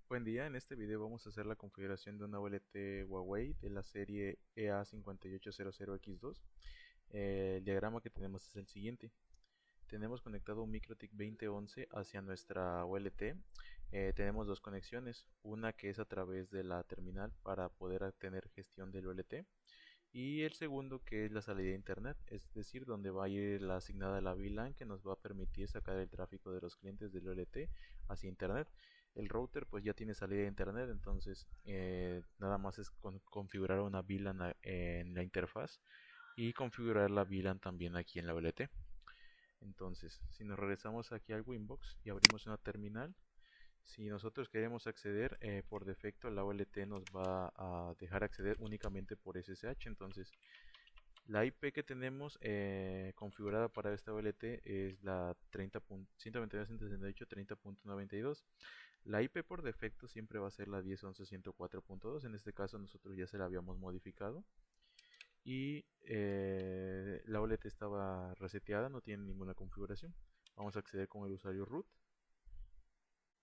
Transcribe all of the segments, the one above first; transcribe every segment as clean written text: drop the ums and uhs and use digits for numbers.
Buen día, en este video vamos a hacer la configuración de una VLT Huawei de la serie EA5800X2. El diagrama que tenemos es el siguiente. Tenemos conectado un MikroTik 2011 hacia nuestra VLT. Tenemos dos conexiones, una que es a través de la terminal para poder tener gestión del VLT y el segundo que es la salida de internet, es decir, donde va a ir la asignada la VLAN que nos va a permitir sacar el tráfico de los clientes del OLT hacia internet. El router pues ya tiene salida de internet, entonces nada más es configurar una VLAN en la interfaz y configurar la VLAN también aquí en la OLT. Entonces, si nos regresamos aquí al Winbox y abrimos una terminal, si nosotros queremos acceder, por defecto la OLT nos va a dejar acceder únicamente por SSH. Entonces, la IP que tenemos configurada para esta OLT es la 192.168.30.92. La IP por defecto siempre va a ser la 10.11.104.2. En este caso nosotros ya se la habíamos modificado. Y la OLT estaba reseteada, no tiene ninguna configuración. Vamos a acceder con el usuario root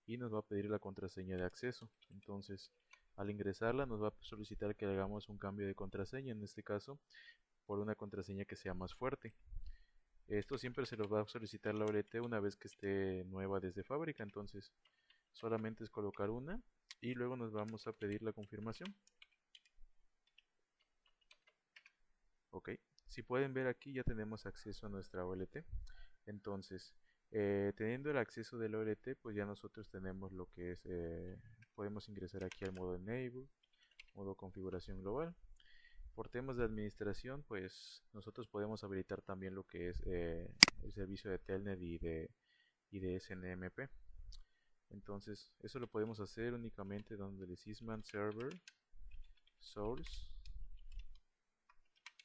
y nos va a pedir la contraseña de acceso. Entonces, al ingresarla nos va a solicitar que hagamos un cambio de contraseña, en este caso por una contraseña que sea más fuerte. Esto siempre se lo va a solicitar la OLT una vez que esté nueva desde fábrica, entonces solamente es colocar una y luego nos vamos a pedir la confirmación. Ok, si pueden ver aquí ya tenemos acceso a nuestra OLT. Entonces, teniendo el acceso del OLT, pues ya nosotros tenemos lo que es, podemos ingresar aquí al modo Enable, modo configuración global. Por temas de administración, pues nosotros podemos habilitar también lo que es el servicio de Telnet y de SNMP. Entonces, eso lo podemos hacer únicamente donde Sysman Server Source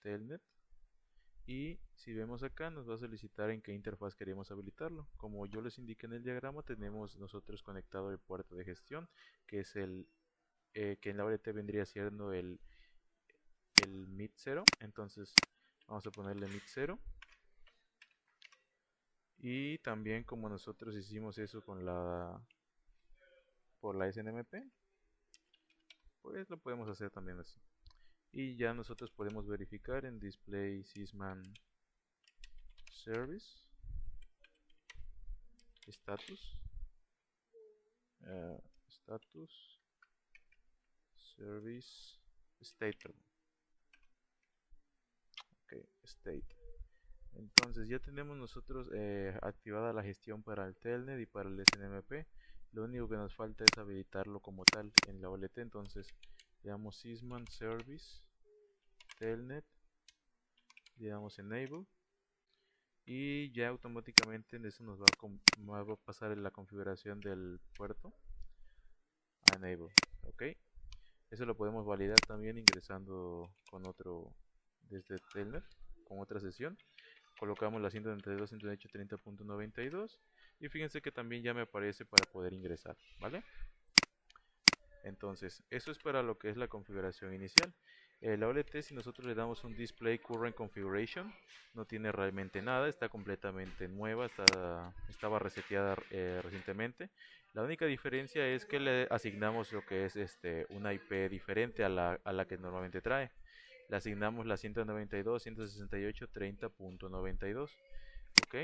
Telnet. Y si vemos acá nos va a solicitar en qué interfaz queremos habilitarlo. Como yo les indiqué en el diagrama, tenemos nosotros conectado el puerto de gestión, que es el que en la OLT vendría siendo el MIT 0. Entonces vamos a ponerle MIT 0. Y también como nosotros hicimos eso por la SNMP, pues lo podemos hacer también así. Y ya nosotros podemos verificar en Display Sysman Service Status, Status Service State, ok, State. Entonces ya tenemos nosotros activada la gestión para el Telnet y para el SNMP. Lo único que nos falta es habilitarlo como tal en la OLT. Entonces le damos Sysman Service Telnet, le damos Enable y ya automáticamente en eso nos va a pasar la configuración del puerto a Enable. Ok, eso lo podemos validar también ingresando con otro desde Telnet con otra sesión. Colocamos la 192.168.30.92 y fíjense que también ya me aparece para poder ingresar, ¿vale? Entonces, eso es para lo que es la configuración inicial. La OLT, si nosotros le damos un Display Current Configuration, no tiene realmente nada, está completamente nueva, estaba reseteada recientemente. La única diferencia es que le asignamos lo que es una IP diferente a la que normalmente trae. Le asignamos la 192.168.30.92. Ok.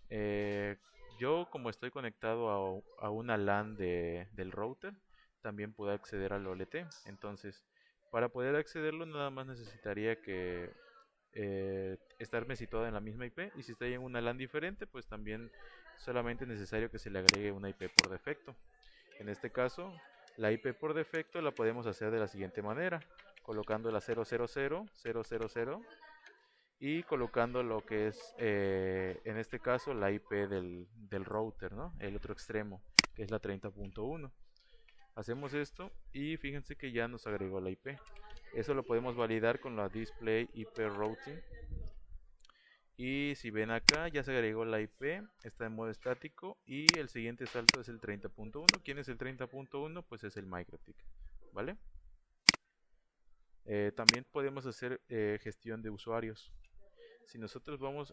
Eh, yo como estoy conectado a una LAN del router, también puedo acceder al OLT. Entonces, para poder accederlo nada más necesitaría que estarme situado en la misma IP. Y si estoy en una LAN diferente, pues también solamente es necesario que se le agregue una IP por defecto. En este caso, la IP por defecto la podemos hacer de la siguiente manera, colocando la 000.000 y colocando lo que es, en este caso, la IP del router, ¿no? El otro extremo, que es la 30.1. Hacemos esto y fíjense que ya nos agregó la IP. Eso lo podemos validar con la Display IP Routing. Y si ven acá, ya se agregó la IP, está en modo estático y el siguiente salto es el 30.1. ¿Quién es el 30.1? Pues es el MikroTik, ¿vale? También podemos hacer gestión de usuarios. Si nosotros vemos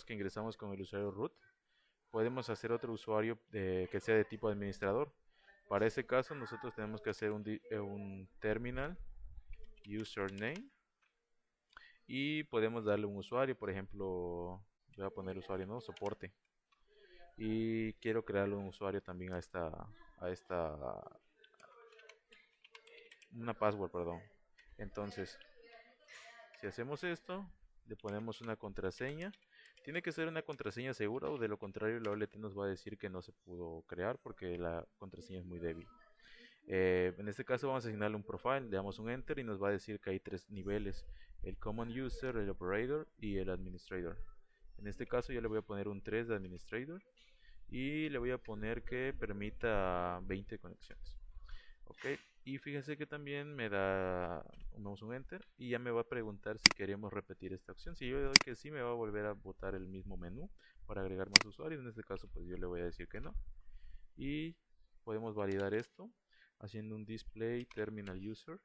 que ingresamos con el usuario root, podemos hacer otro usuario que sea de tipo administrador. Para ese caso nosotros tenemos que hacer un terminal username y podemos darle un usuario, por ejemplo, voy a poner usuario, no, soporte. Y quiero crearle un usuario también a esta, una password, perdón. Entonces, si hacemos esto, le ponemos una contraseña. Tiene que ser una contraseña segura o de lo contrario la OLT nos va a decir que no se pudo crear porque la contraseña es muy débil. En este caso vamos a asignarle un profile, le damos un enter y nos va a decir que hay tres niveles, el common user, el operator y el administrator. En este caso yo le voy a poner un 3 de administrator y le voy a poner que permita 20 conexiones. Ok, y fíjense que también damos un enter y ya me va a preguntar si queremos repetir esta opción. Si yo le doy que sí, me va a volver a botar el mismo menú para agregar más usuarios. En este caso pues yo le voy a decir que no. Y podemos validar esto haciendo un display terminal user.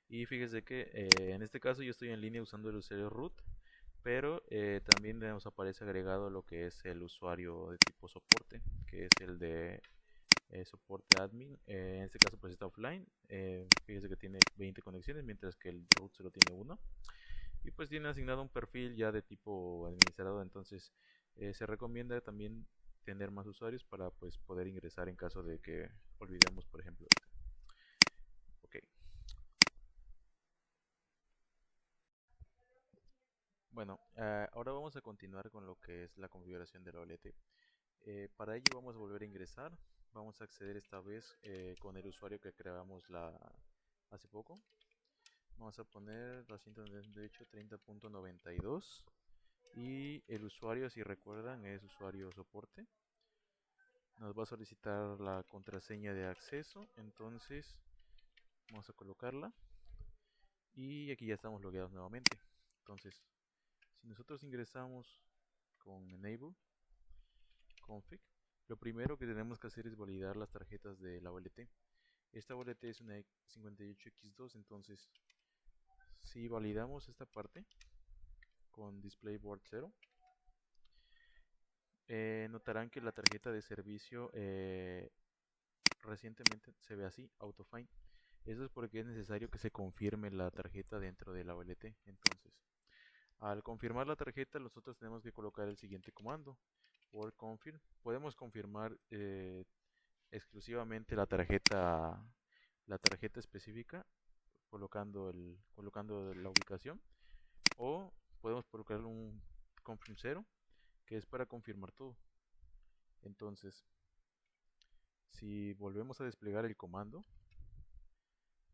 Y fíjese que en este caso yo estoy en línea usando el usuario root, pero también nos aparece agregado lo que es el usuario de tipo soporte, que es el de soporte admin. En este caso pues está offline. Fíjese que tiene 20 conexiones, mientras que el root solo tiene uno. Y pues tiene asignado un perfil ya de tipo administrador, entonces se recomienda también tener más usuarios para pues poder ingresar en caso de que olvidemos, por ejemplo, este. Ok. Bueno, ahora vamos a continuar con lo que es la configuración de la OLT. Para ello vamos a volver a ingresar. Vamos a acceder esta vez con el usuario que creamos hace poco. Vamos a poner 298.30.92 y el usuario, si recuerdan, es usuario soporte. Nos va a solicitar la contraseña de acceso, entonces vamos a colocarla y aquí ya estamos logueados nuevamente. Entonces, si nosotros ingresamos con enable config, lo primero que tenemos que hacer es validar las tarjetas de la OLT. Esta OLT es una 58X2, entonces si validamos esta parte con display board 0, notarán que la tarjeta de servicio recientemente se ve así, autofind. Eso es porque es necesario que se confirme la tarjeta dentro de la OLT. Entonces, al confirmar la tarjeta, nosotros tenemos que colocar el siguiente comando, word confirm. Podemos confirmar exclusivamente la tarjeta específica, colocando la ubicación, o podemos colocar un confirm 0, que es para confirmar todo. Entonces, si volvemos a desplegar el comando,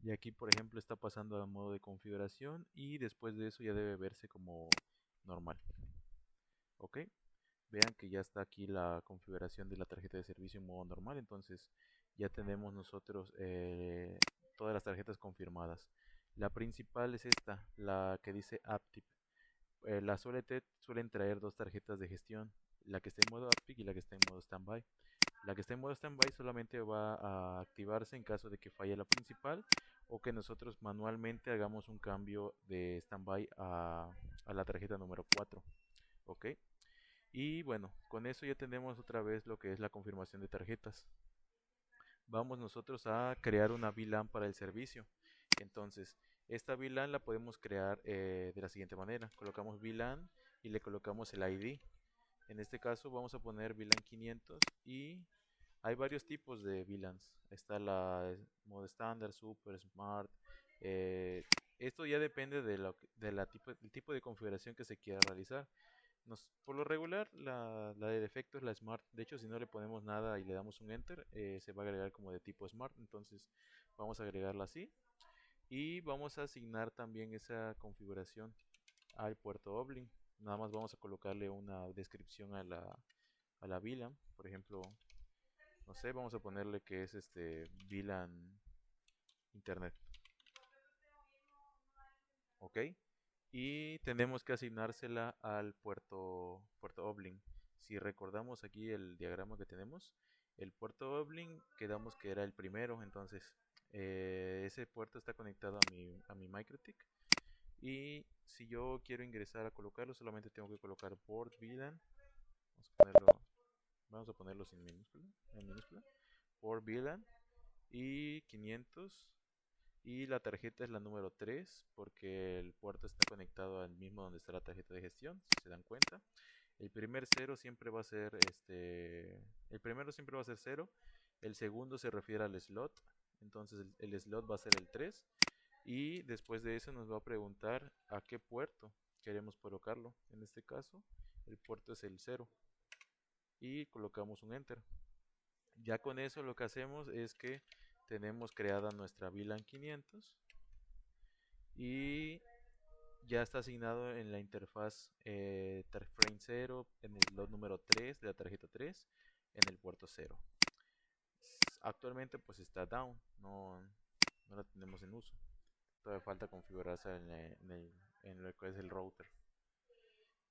y aquí por ejemplo está pasando a modo de configuración y después de eso ya debe verse como normal. Ok, vean que ya está aquí la configuración de la tarjeta de servicio en modo normal, entonces ya tenemos nosotros todas las tarjetas confirmadas. La principal es esta, la que dice AppTip. Las OLT suelen traer dos tarjetas de gestión, la que está en modo AppTip y la que está en modo Standby. La que está en modo standby solamente va a activarse en caso de que falle la principal o que nosotros manualmente hagamos un cambio de standby a la tarjeta número 4. Ok. Y bueno, con eso ya tenemos otra vez lo que es la confirmación de tarjetas. Vamos nosotros a crear una VLAN para el servicio. Entonces, esta VLAN la podemos crear de la siguiente manera. Colocamos VLAN y le colocamos el ID. En este caso vamos a poner VLAN 500 y hay varios tipos de VLANs. Está la modo estándar, super, smart. eh, Esto ya depende del tipo de configuración que se quiera realizar. Por lo regular, la de defecto es la smart. De hecho, si no le ponemos nada y le damos un enter, se va a agregar como de tipo smart. Entonces, vamos a agregarla así. Y vamos a asignar también esa configuración al puerto Oblin. Nada más vamos a colocarle una descripción a la VLAN. Por ejemplo, no sé, vamos a ponerle que es VLAN Internet. Ok. Y tenemos que asignársela al puerto Oblin. Si recordamos aquí el diagrama que tenemos, el puerto Oblin quedamos que era el primero. Entonces, ese puerto está conectado a mi MikroTik. Y si yo quiero ingresar a colocarlo, solamente tengo que colocar port VLAN. Vamos a ponerlo vamos a ponerlo sin minúscula, en minúscula, por VLAN y 500. Y la tarjeta es la número 3 porque el puerto está conectado al mismo donde está la tarjeta de gestión, si se dan cuenta. El primer cero siempre va a ser el primero siempre va a ser cero. El segundo se refiere al slot, entonces el slot va a ser el 3. Y después de eso nos va a preguntar a qué puerto queremos colocarlo. En este caso, el puerto es el cero y colocamos un enter. Ya con eso lo que hacemos es que tenemos creada nuestra VLAN 500 y ya está asignado en la interfaz frame 0 en el slot número 3 de la tarjeta 3 en el puerto 0. Actualmente pues está down, no la tenemos en uso. Todavía falta configurarse en lo que es el router.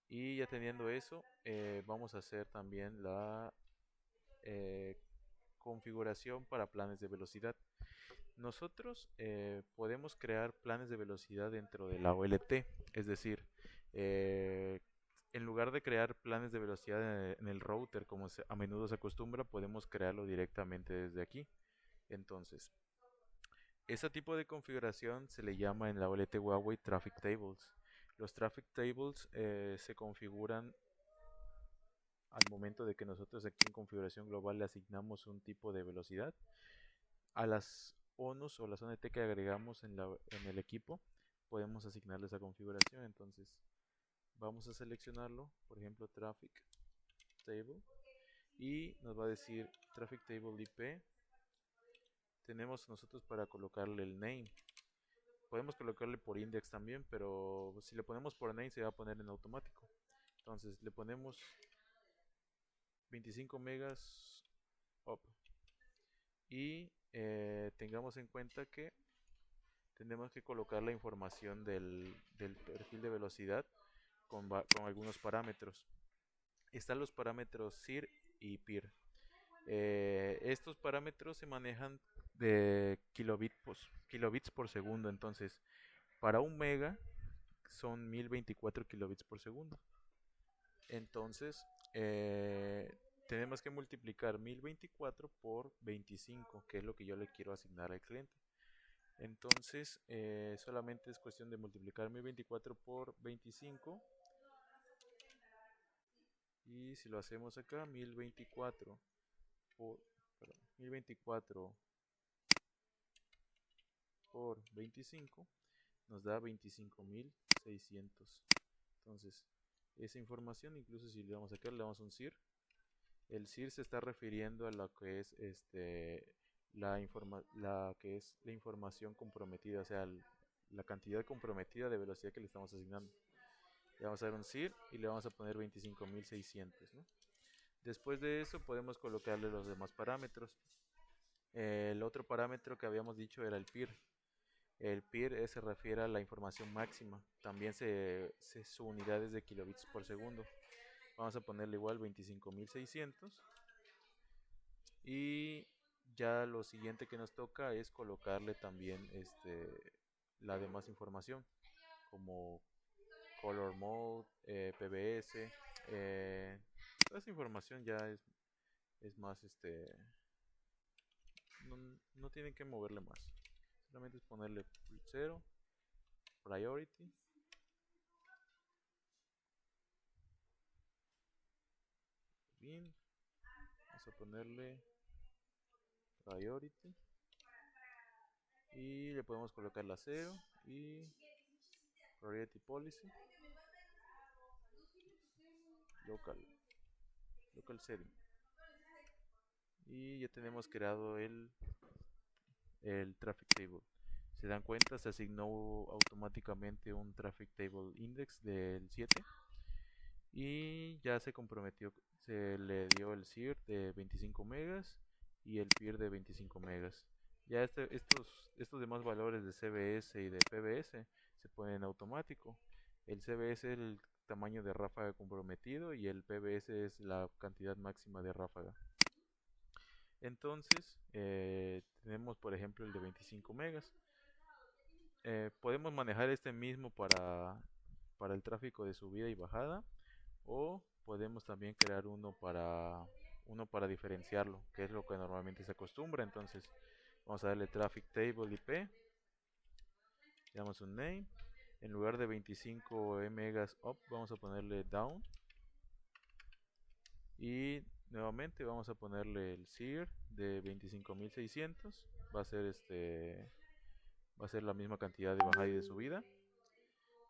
Y ya teniendo eso, vamos a hacer también la eh, configuración para planes de velocidad. Nosotros podemos crear planes de velocidad dentro de la OLT, es decir, eh, en lugar de crear planes de velocidad en el router como a menudo se acostumbra, podemos crearlo directamente desde aquí. Entonces, ese tipo de configuración se le llama en la OLT Huawei Traffic Tables. Los Traffic Tables se configuran al momento de que nosotros aquí en configuración global le asignamos un tipo de velocidad a las ONUs o la zona de T que agregamos en el equipo. Podemos asignarle esa configuración. Entonces vamos a seleccionarlo, por ejemplo Traffic Table, y nos va a decir Traffic Table IP. Tenemos nosotros para colocarle el name. Podemos colocarle por index también, pero si le ponemos por name se va a poner en automático. Entonces le ponemos 25 megas up. Y tengamos en cuenta que tenemos que colocar la información del perfil de velocidad con algunos parámetros. Están los parámetros SIR y PIR. Estos parámetros se manejan de kilobits por segundo. Entonces, para un mega son 1024 kilobits por segundo. Entonces, tenemos que multiplicar 1024 por 25, que es lo que yo le quiero asignar al cliente. Entonces, solamente es cuestión de multiplicar 1024 por 25. Y si lo hacemos acá, 1024 por, perdón, 1024 por 25 nos da 25.600. Entonces, esa información, incluso si le damos acá, le damos un SIR. El SIR se está refiriendo a lo que es la que es la información comprometida, o sea, la cantidad comprometida de velocidad que le estamos asignando. Le vamos a dar un SIR y le vamos a poner 25.600, ¿no? Después de eso podemos colocarle los demás parámetros. El otro parámetro que habíamos dicho era el PIR. El PIR se refiere a la información máxima. También su unidad es de kilobits por segundo. Vamos a ponerle igual 25.600. Y ya lo siguiente que nos toca es colocarle también la demás información, como color mode, PBS. Toda esa información ya es más, no, no tienen que moverle más. Solamente es ponerle 0, priority. Bien, vamos a ponerle priority. Y le podemos colocar la 0 y priority policy local setting. Y ya tenemos creado el traffic table. Se dan cuenta, se asignó automáticamente un traffic table index del 7 y ya se comprometió, se le dio el SIR de 25 megas y el PIR de 25 megas. Ya estos demás valores de CBS y de PBS se ponen en automático. El CBS es el tamaño de ráfaga comprometido y el PBS es la cantidad máxima de ráfaga. Entonces, tenemos por ejemplo el de 25 megas. Podemos manejar este mismo para el tráfico de subida y bajada, o podemos también crear uno para uno para diferenciarlo, que es lo que normalmente se acostumbra. Entonces vamos a darle traffic table IP, le damos un name, en lugar de 25 megas up vamos a ponerle down, y nuevamente vamos a ponerle el sear de 25.600, va a ser la misma cantidad de bajada y de subida,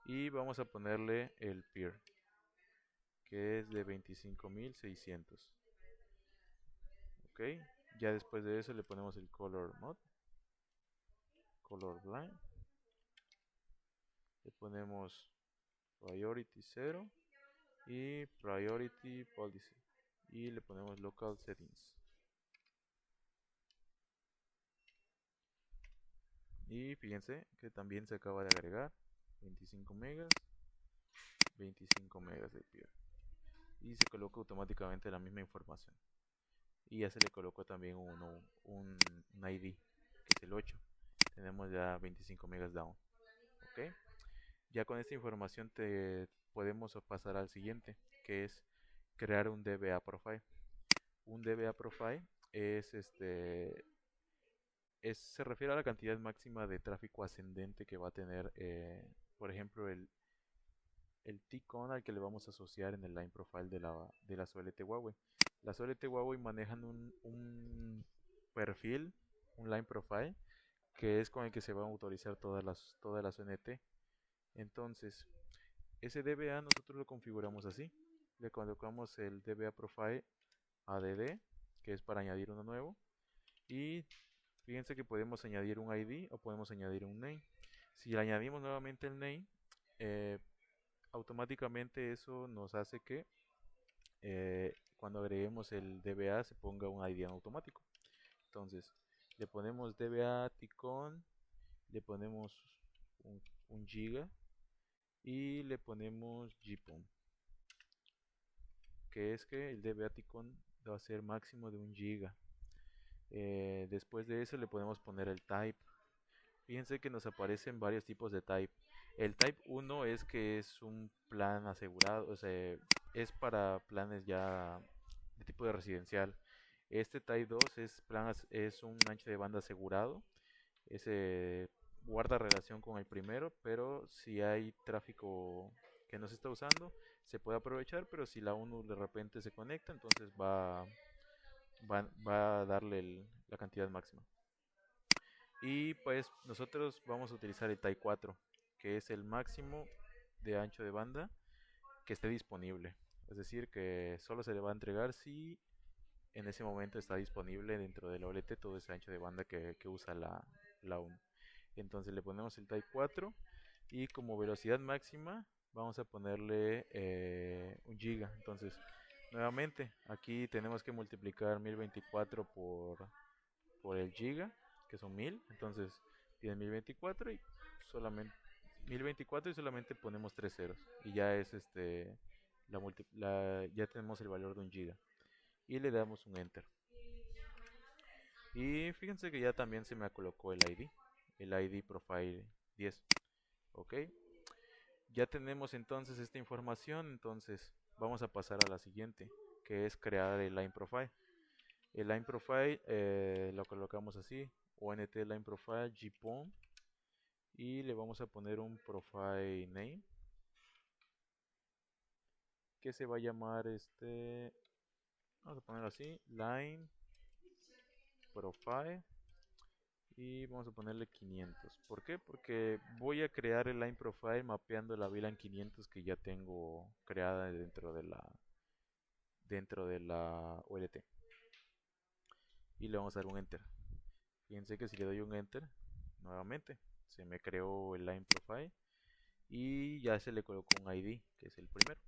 y vamos a ponerle el peer, que es de 25.600. Ok, ya después de eso le ponemos el color mode, color blind, le ponemos priority 0 y priority policy, y le ponemos local settings. Y fíjense que también se acaba de agregar 25 megas, 25 megas de peer, y se coloca automáticamente la misma información. Y ya se le colocó también un ID, que es el 8. Tenemos ya 25 megas down. Ok, ya con esta información te podemos pasar al siguiente, que es crear un DBA profile. Un DBA profile se refiere a la cantidad máxima de tráfico ascendente que va a tener, por ejemplo, el TCON al que le vamos a asociar en el line profile de las OLT Huawei. Las OLT Huawei manejan un perfil, un line profile, que es con el que se van a autorizar todas las ONT. Entonces, ese DBA nosotros lo configuramos así. Le colocamos el DBA profile ADD, que es para añadir uno nuevo. Y fíjense que podemos añadir un ID o podemos añadir un name. Si le añadimos nuevamente el name, eh, automáticamente eso nos hace que cuando agreguemos el DBA se ponga un ID en automático. Entonces, le ponemos DBA Ticon, le ponemos un giga y le ponemos GPON, que es que el DBA Ticon va a ser máximo de 1 giga. Después de eso le podemos poner el type. Fíjense que nos aparecen varios tipos de type. El type 1 es que es un plan asegurado, o sea, es para planes ya de tipo de residencial. Este type 2 es un ancho de banda asegurado. Ese guarda relación con el primero, pero si hay tráfico que no se está usando, se puede aprovechar, pero si la 1 de repente se conecta, entonces va a darle la cantidad máxima. Y pues nosotros vamos a utilizar el TIE 4, que es el máximo de ancho de banda que esté disponible. Es decir, que solo se le va a entregar si en ese momento está disponible dentro de la OLT todo ese ancho de banda que usa la 1. Entonces le ponemos el TIE 4 y como velocidad máxima vamos a ponerle 1 giga. Entonces, nuevamente, aquí tenemos que multiplicar 1024 por el giga, que son 1000. Entonces tiene 1024 y solamente 1024 y solamente ponemos 3 ceros y ya es ya tenemos el valor de 1 giga y le damos un enter. Y fíjense que ya también se me colocó el ID profile 10. Ok, ya tenemos entonces esta información. Entonces vamos a pasar a la siguiente, que es crear el line profile. El line profile lo colocamos así: ONT line profile GPON, y le vamos a poner un profile name que se va a llamar vamos a ponerlo así, line profile, y vamos a ponerle 500. ¿Por qué? Porque voy a crear el line profile mapeando la VLAN 500 que ya tengo creada dentro de la OLT, y le vamos a dar un enter. Fíjense que si le doy un enter nuevamente se me creó el line profile y ya se le colocó un ID, que es el primero.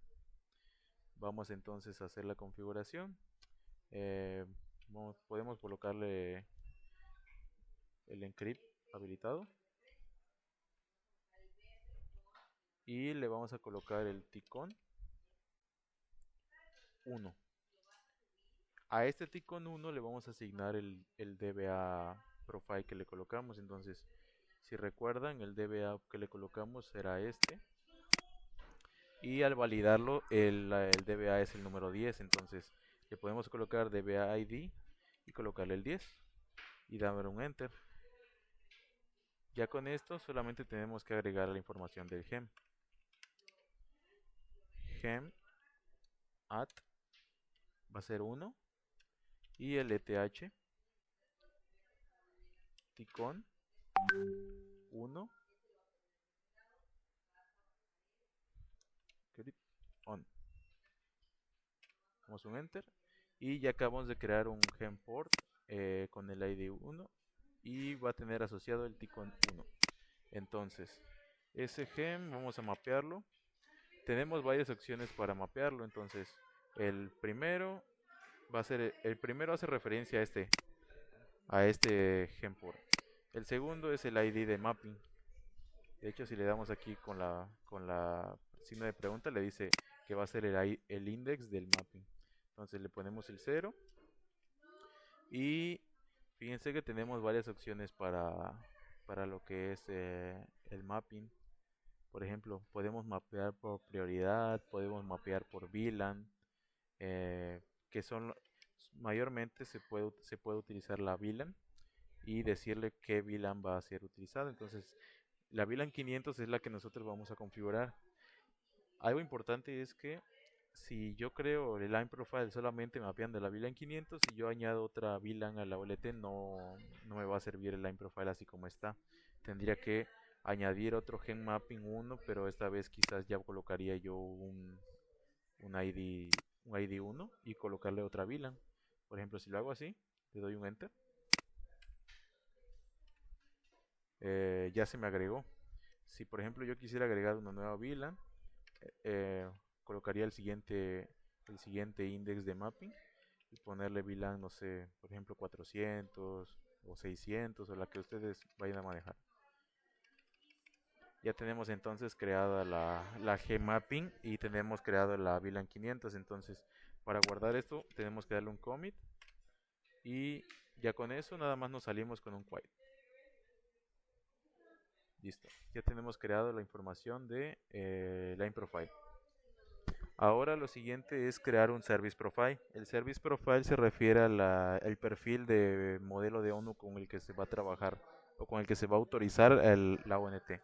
Vamos entonces a hacer la configuración. Eh, Podemos colocarle el encrypt habilitado y le vamos a colocar el ticon 1. A este ticon 1 le vamos a asignar el DBA profile que le colocamos. Entonces, si recuerdan, el DBA que le colocamos era este, y al validarlo el DBA es el número 10. Entonces Le podemos colocar DBA ID y colocarle el 10 y darle un enter. Ya con esto solamente tenemos que agregar la información del gem. Gem at va a ser 1 y el ETH ticon 1 on. Damos un enter y ya acabamos de crear un gem port con el ID 1 y va a tener asociado el ticon 1. Entonces ese gem vamos a mapearlo. Tenemos varias opciones para mapearlo. Entonces el primero va a ser, el primero hace referencia a este gem port. El segundo es el ID de mapping. De hecho, si le damos aquí con la signo de pregunta, le dice que va a ser el index del mapping. Entonces le ponemos el 0 y fíjense que tenemos varias opciones para lo que es el mapping. Por ejemplo, podemos mapear por prioridad, podemos mapear por VLAN, que son mayormente se puede utilizar la VLAN y decirle qué VLAN va a ser utilizado. Entonces la VLAN 500 es la que nosotros vamos a configurar. Algo importante es que si yo creo el line profile solamente mapeando la VLAN 500, si yo añado otra VLAN a la OLT no me va a servir el line profile así como está. Tendría que añadir otro gen mapping 1, pero esta vez quizás ya colocaría yo un ID 1 y colocarle otra VLAN. Por ejemplo, si lo hago así, le doy un enter, ya se me agregó. Si por ejemplo yo quisiera agregar una nueva VLAN, eh, colocaría el siguiente index de mapping y ponerle VLAN, no sé, por ejemplo 400 o 600 o la que ustedes vayan a manejar. Ya tenemos entonces creada la gmapping y tenemos creado la VLAN 500. Entonces para guardar esto tenemos que darle un commit y ya con eso nada más nos salimos con un quiet. Listo, ya tenemos creado la información de line profile. Ahora lo siguiente es crear un service profile. El service profile se refiere al perfil de modelo de ONU con el que se va a trabajar o con el que se va a autorizar la ONT.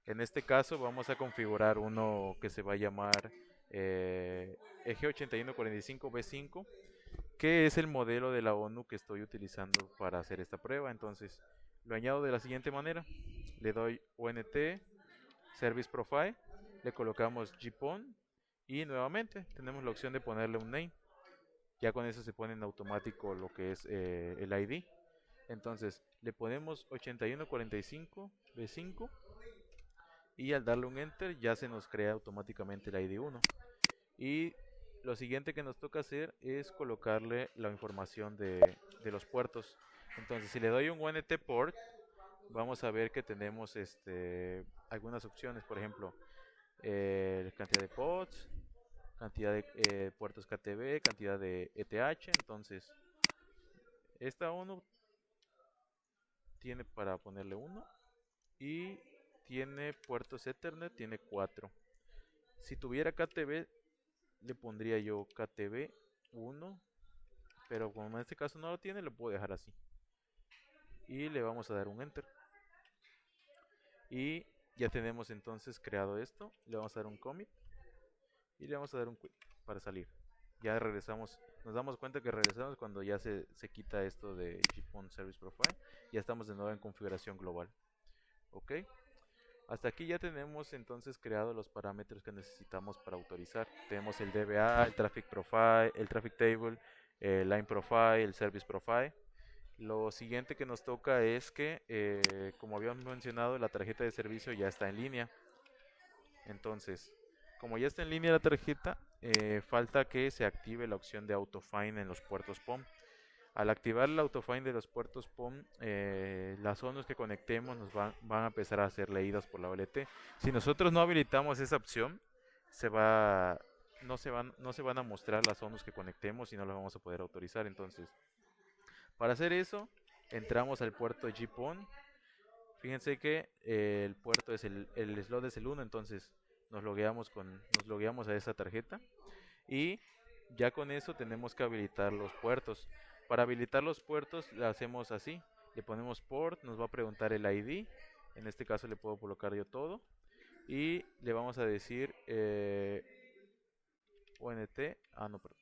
En este caso vamos a configurar uno que se va a llamar EG8145B5, que es el modelo de la ONU que estoy utilizando para hacer esta prueba. Entonces lo añado de la siguiente manera. Le doy ONT Service Profile, le colocamos GPON y nuevamente tenemos la opción de ponerle un name. Ya con eso se pone en automático lo que es el ID. Entonces le ponemos 8145B5 y al darle un enter ya se nos crea automáticamente el ID 1. Y lo siguiente que nos toca hacer es colocarle la información de los puertos. Entonces si le doy un ONT port, vamos a ver que tenemos algunas opciones. Por ejemplo, cantidad de pods, cantidad de puertos KTB, cantidad de ETH. Entonces esta 1 tiene para ponerle 1 y tiene puertos Ethernet, tiene 4. Si tuviera KTB le pondría yo KTB 1, pero como en este caso no lo tiene, lo puedo dejar así y le vamos a dar un enter y ya tenemos entonces creado esto. Le vamos a dar un commit y le vamos a dar un quit para salir. Ya regresamos, nos damos cuenta que regresamos cuando ya se quita esto de GPON Service Profile. Ya estamos de nuevo en configuración global. Ok, hasta aquí ya tenemos entonces creado los parámetros que necesitamos para autorizar. Tenemos el DBA, el Traffic Profile, el Traffic Table, el Line Profile, el Service Profile. Lo siguiente que nos toca es que, como habíamos mencionado, la tarjeta de servicio ya está en línea. Entonces, como ya está en línea la tarjeta, falta que se active la opción de AutoFind en los puertos POM. Al activar el AutoFind de los puertos POM, las zonas que conectemos van a empezar a ser leídas por la OLT. Si nosotros no habilitamos esa opción, no se van a mostrar las zonas que conectemos y no las vamos a poder autorizar. Entonces, para hacer eso, entramos al puerto GPON. Fíjense que el puerto es el slot es el 1, entonces nos logueamos a esa tarjeta y Ya con eso tenemos que habilitar los puertos. Para habilitar los puertos le hacemos así. Le ponemos port, nos va a preguntar el ID. En este caso le puedo colocar yo todo. Y le vamos a decir ONT. Ah, no, perdón.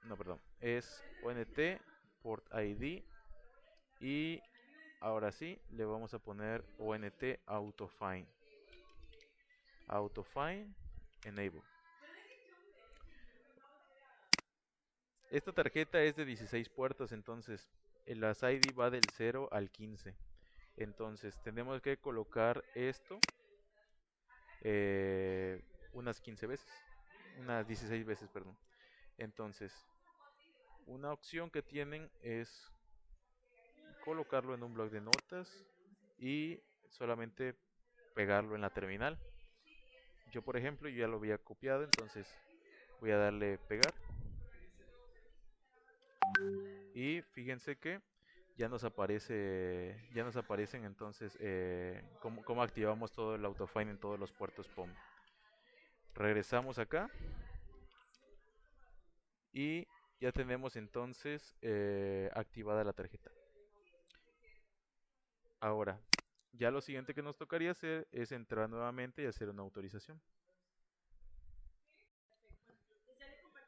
No, perdón. Es ONT port ID. Y ahora sí, le vamos a poner ONT autofind. Autofind enable. Esta tarjeta es de 16 puertos, entonces las ID va del 0 al 15. Entonces tenemos que colocar esto eh, unas 15 veces, unas 16 veces, perdón. Entonces, una opción que tienen es colocarlo en un bloc de notas y solamente pegarlo en la terminal. Yo, por ejemplo, ya lo había copiado, entonces voy a darle pegar y fíjense que ya nos aparecen entonces cómo activamos todo el autofind en todos los puertos POM. Regresamos acá y ya tenemos entonces activada la tarjeta. Ahora, ya lo siguiente que nos tocaría hacer es entrar nuevamente y hacer una autorización.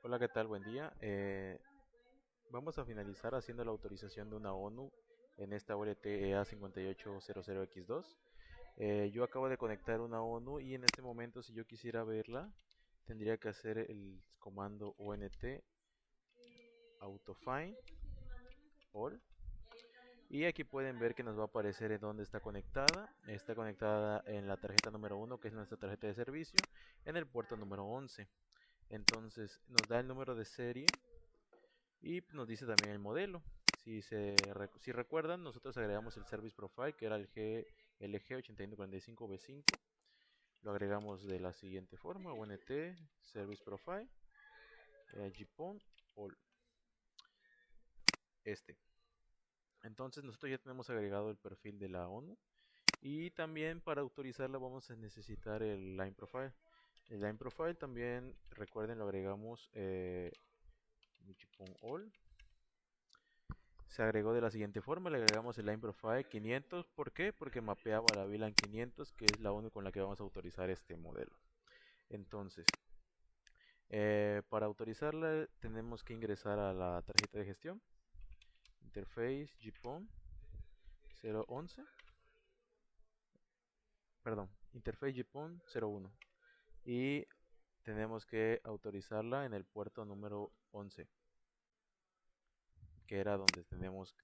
Hola, ¿qué tal? Buen día. Vamos a finalizar haciendo la autorización de una ONU en esta OLT EA5800X2. Yo acabo de conectar una ONU y en este momento si yo quisiera verla tendría que hacer el comando ONT autofind all y aquí pueden ver que nos va a aparecer en dónde está conectada. Está conectada en la tarjeta número 1, que es nuestra tarjeta de servicio, en el puerto número 11. Entonces nos da el número de serie y nos dice también el modelo. Si recuerdan, nosotros agregamos el Service Profile, que era el LG8145B5. Lo agregamos de la siguiente forma: ONT Service Profile GPON all. Entonces nosotros ya tenemos agregado el perfil de la ONU y también para autorizarla vamos a necesitar el Line Profile. El Line Profile también, recuerden, lo agregamos all. Se agregó de la siguiente forma: le agregamos el Line Profile 500. ¿Por qué? Porque mapeaba la VLAN 500, que es la ONU con la que vamos a autorizar este modelo. Entonces, para autorizarla tenemos que ingresar a la tarjeta de gestión, interface GPON 011, perdón, interface GPON 01, y tenemos que autorizarla en el puerto número 11, que era donde tenemos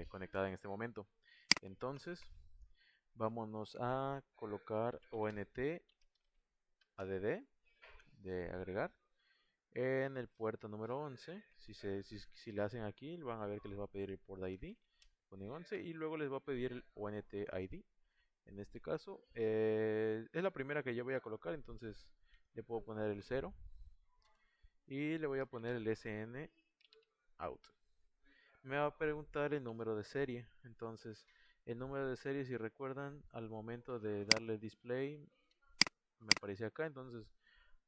conectada en este momento. Entonces vámonos a colocar ONT ADD de agregar en el puerto número 11. Si le hacen aquí, van a ver que les va a pedir el port ID, ponen 11 y luego les va a pedir el ONT ID. En este caso es la primera que yo voy a colocar, entonces le puedo poner el 0 y le voy a poner el SN out. Me va a preguntar el número de serie, entonces el número de serie, si recuerdan, al momento de darle display me aparece acá, entonces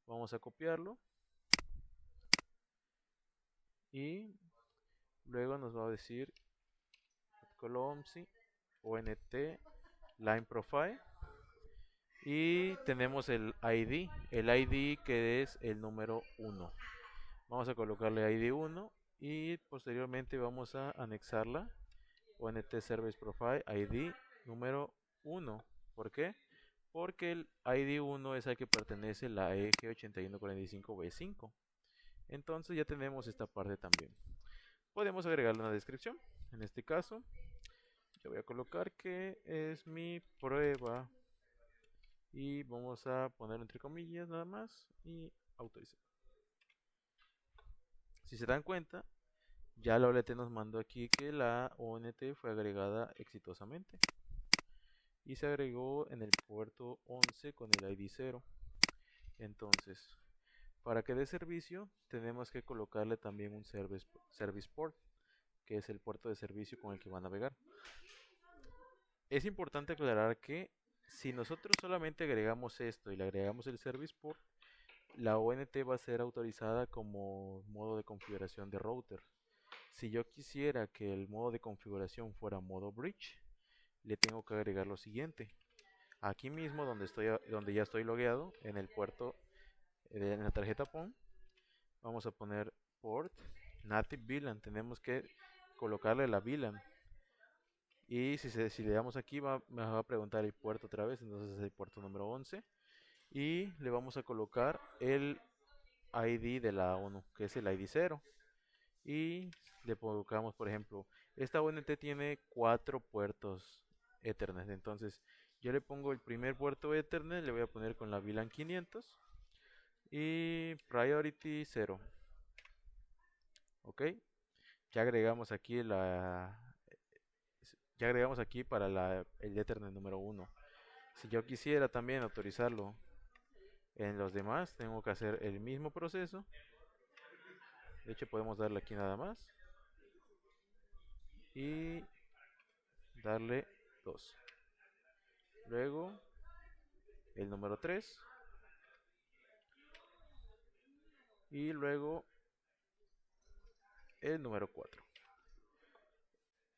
vamos a copiarlo y luego nos va a decir column.c ONT line profile y tenemos el ID que es el número 1. Vamos a colocarle ID 1 y posteriormente vamos a anexarla ONT Service Profile ID número 1. ¿Por qué? Porque el ID 1 es al que pertenece la EG8145B5. Entonces ya tenemos esta parte también. Podemos agregarle una descripción. En este caso, yo voy a colocar que es mi prueba y vamos a ponerlo entre comillas nada más y autorizar. Si se dan cuenta, ya la OLT nos mandó aquí que la ONT fue agregada exitosamente y se agregó en el puerto 11 con el ID 0. Entonces, para que dé servicio, tenemos que colocarle también un service port, que es el puerto de servicio con el que va a navegar. Es importante aclarar que si nosotros solamente agregamos esto y le agregamos el service port, la ONT va a ser autorizada como modo de configuración de router. Si yo quisiera que el modo de configuración fuera modo bridge, le tengo que agregar lo siguiente. Aquí mismo donde ya estoy logueado, en el puerto, en la tarjeta PON, vamos a poner port native VLAN. Tenemos que colocarle la VLAN. Y si le damos aquí, me va a preguntar el puerto otra vez. Entonces es el puerto número 11. Y le vamos a colocar el ID de la ONU, que es el ID 0. Y le colocamos, por ejemplo, esta ONT tiene 4 puertos Ethernet. Entonces yo le pongo el primer puerto Ethernet, le voy a poner con la VLAN 500 y priority 0. Ok, ya agregamos aquí para el Ethernet número 1. Si yo quisiera también autorizarlo en los demás, tengo que hacer el mismo proceso. De hecho, podemos darle aquí nada más y darle 2. Luego el número 3 y luego el número 4.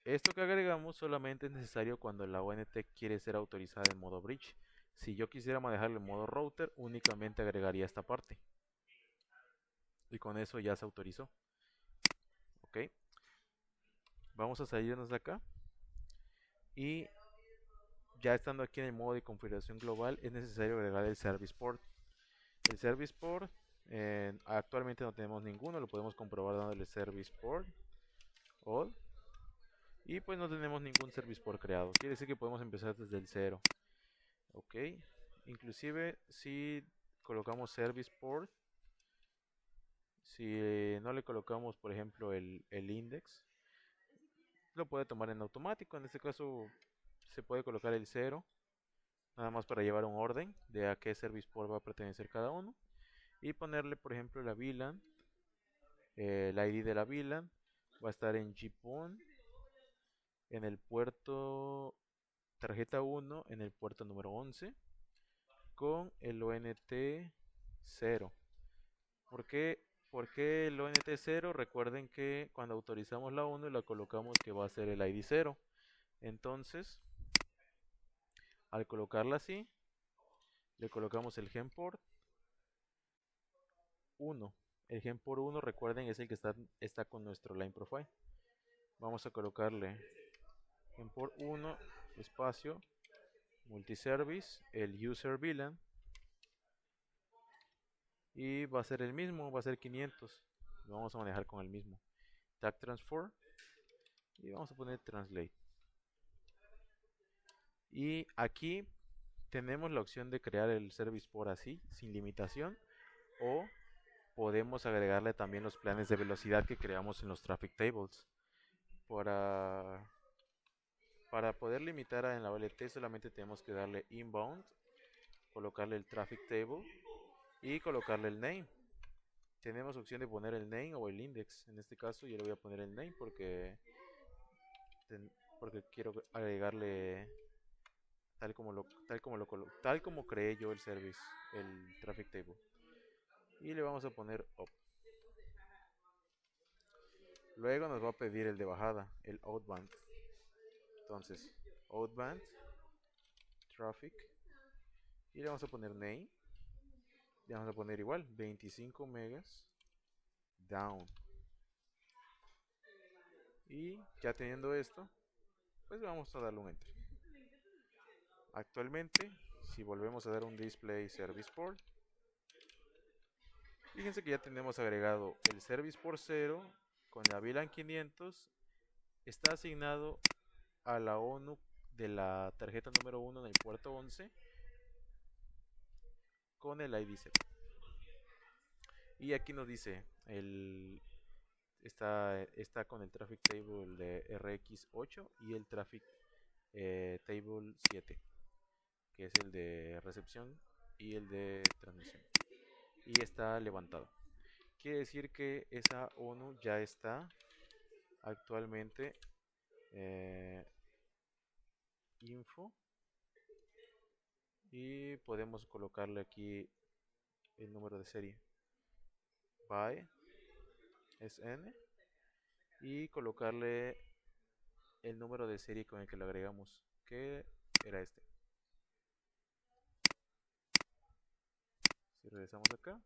Esto que agregamos solamente es necesario cuando la ONT quiere ser autorizada en modo bridge. Si yo quisiera manejarlo en modo router, únicamente agregaría esta parte. Y con eso ya se autorizó. Ok. Vamos a salirnos de acá. Y ya estando aquí en el modo de configuración global, es necesario agregar el service port. El service port, actualmente no tenemos ninguno, lo podemos comprobar dándole service port all. Y pues no tenemos ningún service port creado. Quiere decir que podemos empezar desde el 0. Ok. Inclusive si colocamos service port, si no le colocamos por ejemplo el index, lo puede tomar en automático. En este caso se puede colocar el 0, nada más para llevar un orden de a qué service port va a pertenecer cada uno. Y ponerle por ejemplo la VLAN, el ID de la VLAN va a estar en GPON, en el puerto tarjeta 1, en el puerto número 11, con el ONT 0. ¿Por qué el ONT 0? Recuerden que cuando autorizamos la 1 la colocamos que va a ser el ID 0. Entonces, al colocarla así, le colocamos el genport 1. El genport 1, recuerden, es el que está con nuestro line profile. Vamos a colocarle genport 1 espacio multiservice, el user VLAN, y va a ser el mismo, va a ser 500. Lo vamos a manejar con el mismo tag transfer y vamos a poner translate. Y aquí tenemos la opción de crear el service port así, sin limitación, o podemos agregarle también los planes de velocidad que creamos en los traffic tables. Para poder limitar en la OLT solamente tenemos que darle inbound, colocarle el traffic table y colocarle el name. Tenemos opción de poner el name o el index. En este caso yo le voy a poner el name porque quiero agregarle tal como creé yo el service, el traffic table. Y le vamos a poner up. Luego nos va a pedir el de bajada, el outbound. Entonces, outbound traffic y le vamos a poner name. Le vamos a poner igual 25 megas down. Y ya teniendo esto, pues vamos a darle un enter. Actualmente, si volvemos a dar un display service port, fíjense que ya tenemos agregado el service port 0 con la VLAN 500. Está asignado a la ONU de la tarjeta número 1 en el puerto 11 con el ID 0. Y aquí nos dice está con el traffic table de RX8 y el traffic table 7, que es el de recepción y el de transmisión, y está levantado. Quiere decir que esa ONU ya está actualmente info, y podemos colocarle aquí el número de serie by SN y colocarle el número de serie con el que lo agregamos, que era este. Si regresamos acá,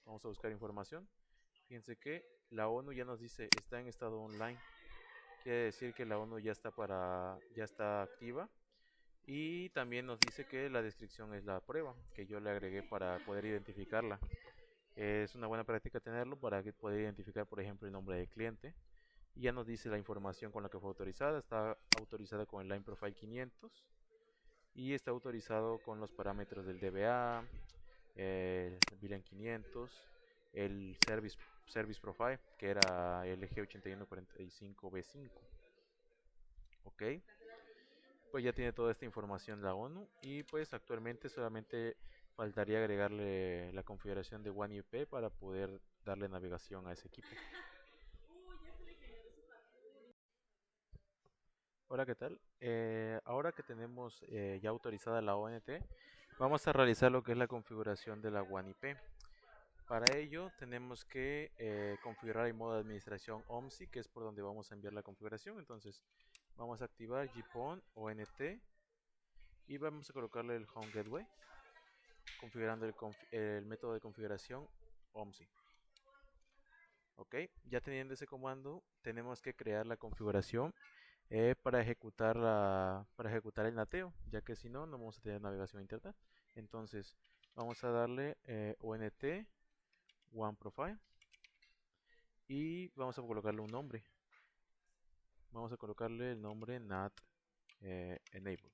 vamos a buscar información. Fíjense que la ONU ya nos dice está en estado online. Quiere decir que la ONU ya está activa. Y también nos dice que la descripción es la prueba que yo le agregué para poder identificarla. Es una buena práctica tenerlo para que poder identificar, por ejemplo, el nombre del cliente. Y ya nos dice la información con la que fue autorizada. Está autorizada con el Line Profile 500 y está autorizado con los parámetros del DBA, el VLAN 500, el Service Profile, que era el G8145B5. Ok, pues ya tiene toda esta información la ONU y pues actualmente solamente faltaría agregarle la configuración de OneIP para poder darle navegación a ese equipo. Hola, ¿qué tal? Ahora que tenemos ya autorizada la ONT, vamos a realizar lo que es la configuración de la OneIP. Para ello tenemos que configurar el modo de administración OMSI, que es por donde vamos a enviar la configuración. Entonces vamos a activar GPON ONT y vamos a colocarle el Home Gateway, configurando el método de configuración OMSI. Ok, ya teniendo ese comando, tenemos que crear la configuración para ejecutar el nateo, ya que si no, no vamos a tener navegación a internet. Entonces, vamos a darle ONT OneProfile y vamos a colocarle un nombre. Vamos a colocarle el nombre NAT Enable.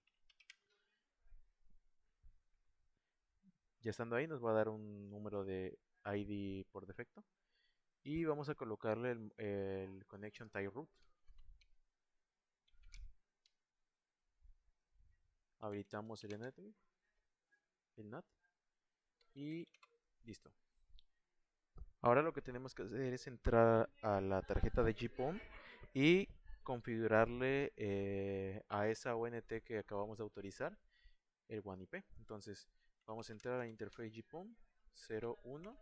Ya estando ahí, nos va a dar un número de ID por defecto. Y vamos a colocarle el Connection Type Root. Habilitamos el NAT y listo. Ahora lo que tenemos que hacer es entrar a la tarjeta de GPON y configurarle a esa ONT que acabamos de autorizar el OneIP. Entonces vamos a entrar a interface GPON 01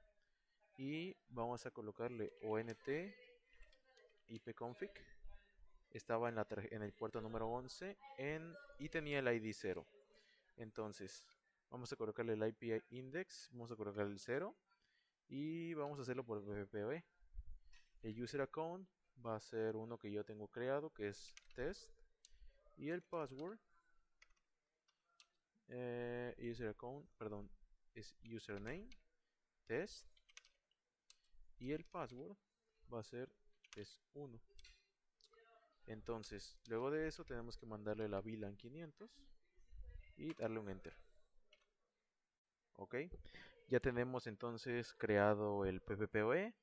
y vamos a colocarle ONT IPconfig. Estaba en el puerto número 11 y tenía el ID 0. Entonces vamos a colocarle el IP index, vamos a colocarle el 0 y vamos a hacerlo por PPPoE. El user account va a ser uno que yo tengo creado, que es test, y el password user account, perdón, es username test y el password va a ser test1. Entonces, luego de eso tenemos que mandarle la VLAN 500 y darle un enter. Ok, ya tenemos entonces creado el PPPoE,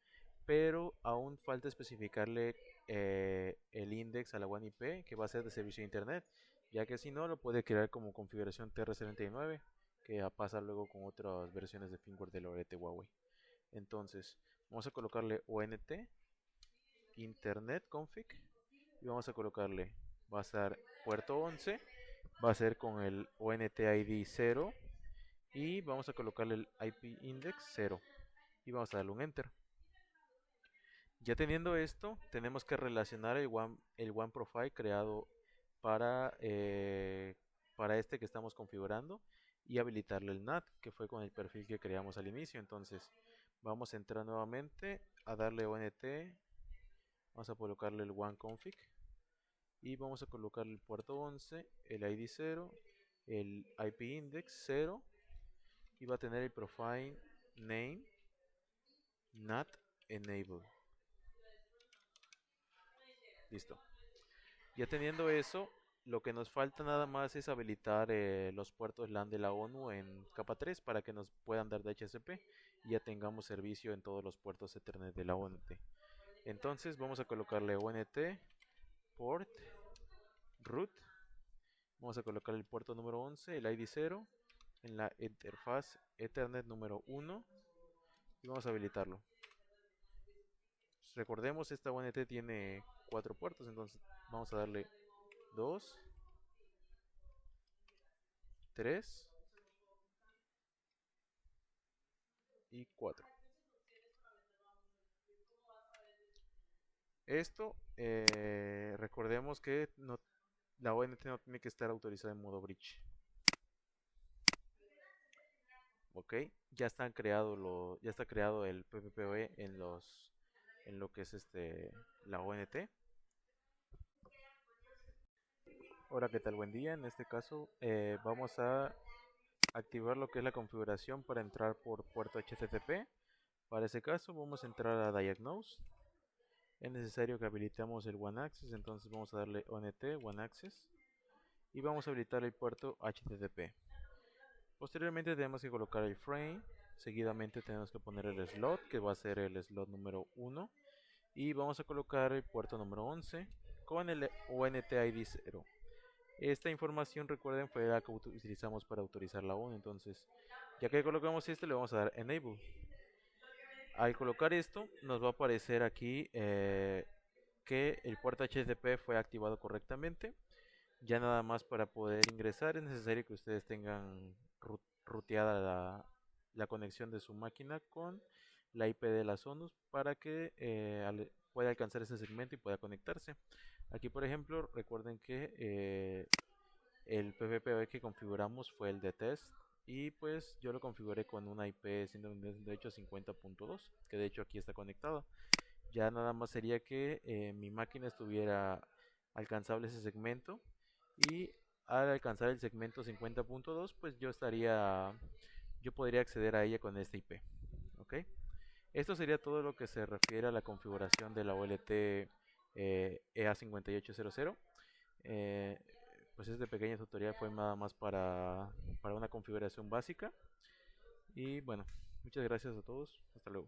pero aún falta especificarle el index a la OneIP que va a ser de servicio de internet, ya que si no lo puede crear como configuración TRC39 que pasa luego con otras versiones de firmware de Lorete Huawei. Entonces vamos a colocarle ONT internet config y vamos a colocarle, va a ser puerto 11, va a ser con el ONT ID 0 y vamos a colocarle el IP index 0 y vamos a darle un enter. Ya teniendo esto, tenemos que relacionar el OneProfile creado para este que estamos configurando y habilitarle el NAT, que fue con el perfil que creamos al inicio. Entonces, vamos a entrar nuevamente a darle ONT, vamos a colocarle el OneConfig y vamos a colocar el puerto 11, el ID 0, el IP index 0 y va a tener el profile name NAT enable. Listo. Ya teniendo eso, lo que nos falta nada más es habilitar los puertos LAN de la ONU en capa 3 para que nos puedan dar DHCP y ya tengamos servicio en todos los puertos Ethernet de la ONT. Entonces vamos a colocarle ONT port root, vamos a colocar el puerto número 11, el ID 0 en la interfaz Ethernet número 1 y vamos a habilitarlo. Recordemos, esta ONT tiene 4 puertos, entonces vamos a darle 2, 3 y 4. Esto, recordemos que la ONT no tiene que estar autorizada en modo bridge. Ok, ya está creado el PPPoE en lo que es la ONT. Hola, ¿qué tal? Buen día. En este caso, vamos a activar lo que es la configuración para entrar por puerto HTTP. Para ese caso, vamos a entrar a Diagnose. Es necesario que habilitemos el One Access, entonces vamos a darle ONT, One Access, y vamos a habilitar el puerto HTTP. Posteriormente tenemos que colocar el frame, seguidamente tenemos que poner el slot, que va a ser el slot número 1, y vamos a colocar el puerto número 11 con el ONT ID 0. Esta información, recuerden, fue la que utilizamos para autorizar la ONU, entonces ya que colocamos esto le vamos a dar Enable. Al colocar esto nos va a aparecer aquí que el puerto HTTP fue activado correctamente. Ya nada más para poder ingresar es necesario que ustedes tengan ruteada la conexión de su máquina con la IP de las ONUs para que pueda alcanzar ese segmento y pueda conectarse. Aquí por ejemplo recuerden que el PPPoE que configuramos fue el de test y pues yo lo configuré con una IP 192.50.2 que de hecho aquí está conectado. Ya nada más sería que mi máquina estuviera alcanzable ese segmento y al alcanzar el segmento 50.2 pues yo podría acceder a ella con esta IP. ¿Ok? Esto sería todo lo que se refiere a la configuración de la OLT EA5800. Eh, pues este pequeño tutorial fue nada más para una configuración básica. Y bueno, muchas gracias a todos. Hasta luego.